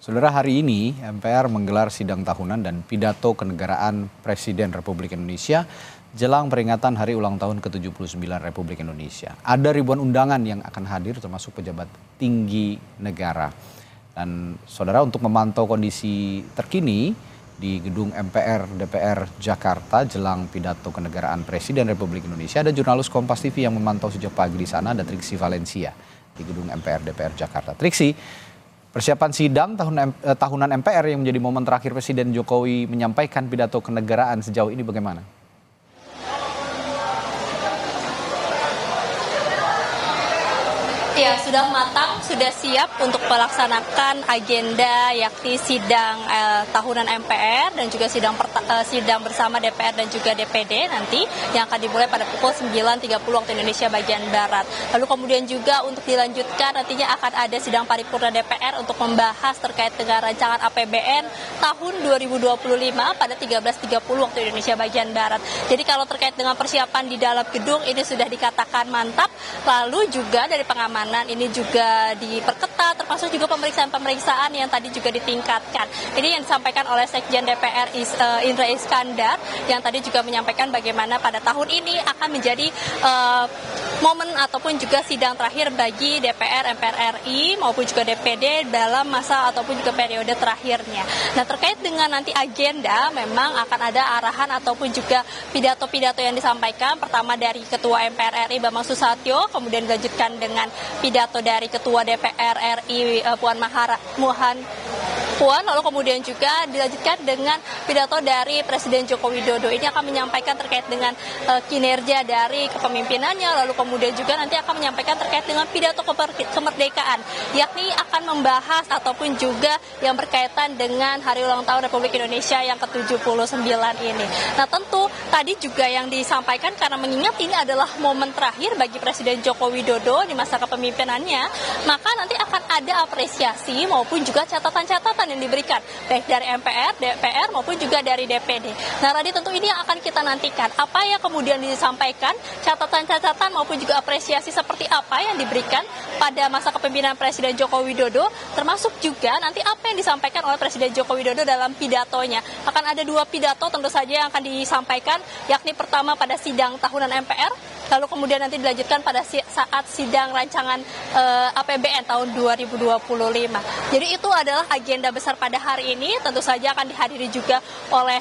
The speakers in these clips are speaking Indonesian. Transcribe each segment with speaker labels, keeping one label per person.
Speaker 1: Saudara, hari ini MPR menggelar sidang tahunan dan pidato kenegaraan Presiden Republik Indonesia jelang peringatan Hari Ulang Tahun ke-79 Republik Indonesia. Ada ribuan undangan yang akan hadir termasuk pejabat tinggi negara. Dan saudara, untuk memantau kondisi terkini di gedung MPR DPR Jakarta jelang pidato kenegaraan Presiden Republik Indonesia, ada jurnalis Kompas TV yang memantau sejak pagi di sana, ada Triksi Valencia di gedung MPR DPR Jakarta. Triksi, persiapan sidang tahunan MPR yang menjadi momen terakhir Presiden Jokowi menyampaikan pidato kenegaraan sejauh ini bagaimana?
Speaker 2: Ya, sudah matang, sudah siap untuk melaksanakan agenda yakni sidang tahunan MPR dan juga sidang bersama DPR dan juga DPD nanti yang akan dimulai pada pukul 9.30 waktu Indonesia bagian Barat. Lalu kemudian juga untuk dilanjutkan nantinya akan ada sidang paripurna DPR untuk membahas terkait dengan rancangan APBN tahun 2025 pada 13.30 waktu Indonesia bagian Barat. Jadi kalau terkait dengan persiapan di dalam gedung ini sudah dikatakan mantap, lalu juga dari pengamanan ini juga diperketat, termasuk juga pemeriksaan yang tadi juga ditingkatkan. Ini yang disampaikan oleh Sekjen DPR Indra Iskandar yang tadi juga menyampaikan bagaimana pada tahun ini akan menjadi momen ataupun juga sidang terakhir bagi DPR, MPR RI maupun juga DPD dalam masa ataupun juga periode terakhirnya. Nah, terkait dengan nanti agenda memang akan ada arahan ataupun juga pidato-pidato yang disampaikan. Pertama dari Ketua MPR RI Bambang Susatyo, kemudian dilanjutkan dengan pidato dari Ketua DPR RI Puan, lalu kemudian juga dilanjutkan dengan pidato dari Presiden Joko Widodo. Ini akan menyampaikan terkait dengan kinerja dari kepemimpinannya, lalu kemudian juga nanti akan menyampaikan terkait dengan pidato kemerdekaan, yakni akan membahas ataupun juga yang berkaitan dengan Hari Ulang Tahun Republik Indonesia yang ke-79 ini. Nah, tentu tadi juga yang disampaikan karena mengingat ini adalah momen terakhir bagi Presiden Joko Widodo di masa kepemimpinannya, maka nanti akan ada apresiasi maupun juga catatan-catatan yang diberikan baik dari MPR, DPR maupun juga dari DPD. Nah, Radi, tentu ini yang akan kita nantikan. Apa yang kemudian disampaikan, catatan-catatan maupun juga apresiasi seperti apa yang diberikan pada masa kepemimpinan Presiden Joko Widodo, termasuk juga nanti apa yang disampaikan oleh Presiden Joko Widodo dalam pidatonya. Akan ada dua pidato tentu saja yang akan disampaikan, yakni pertama pada sidang tahunan MPR, lalu kemudian nanti dilanjutkan pada saat sidang rancangan APBN tahun 2025. Jadi itu adalah agenda besar pada hari ini. Tentu saja akan dihadiri juga oleh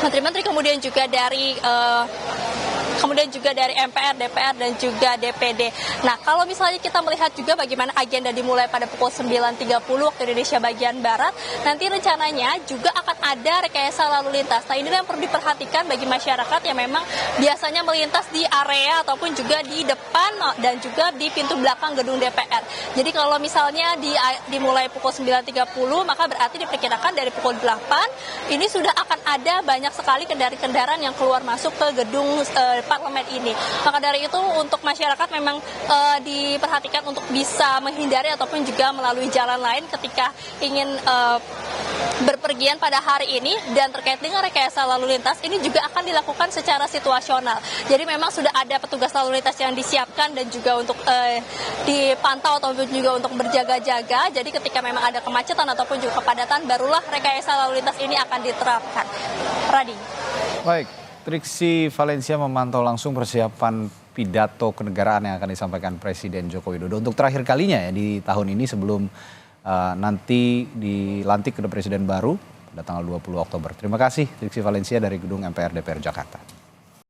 Speaker 2: menteri-menteri, kemudian juga dari MPR, DPR, dan juga DPD. Nah, kalau misalnya kita melihat juga bagaimana agenda dimulai pada pukul 9.30 waktu Indonesia bagian Barat, nanti rencananya juga akan ada rekayasa lalu lintas. Nah, ini yang perlu diperhatikan bagi masyarakat yang memang biasanya melintas di area ataupun juga di depan dan juga di pintu belakang gedung DPR. Jadi kalau misalnya dimulai pukul 9.30, maka berarti diperkirakan dari pukul 8 ini sudah akan ada banyak sekali kendaraan yang keluar masuk ke gedung parlemen ini. Maka dari itu untuk masyarakat memang diperhatikan untuk bisa menghindari ataupun juga melalui jalan lain ketika ingin berpergian pada hari ini. Dan terkait dengan rekayasa lalu lintas ini juga akan dilakukan secara situasional. Jadi memang sudah ada petugas lalu lintas yang disiapkan dan juga untuk dipantau ataupun juga untuk berjaga-jaga. Jadi ketika memang ada kemacetan ataupun juga kepadatan, barulah rekayasa lalu lintas ini akan diterapkan. Radi.
Speaker 1: Baik, Triksi Valencia memantau langsung persiapan pidato kenegaraan yang akan disampaikan Presiden Joko Widodo untuk terakhir kalinya ya di tahun ini sebelum nanti dilantik ke Presiden baru pada tanggal 20 Oktober. Terima kasih Triksi Valencia dari gedung MPR DPR Jakarta.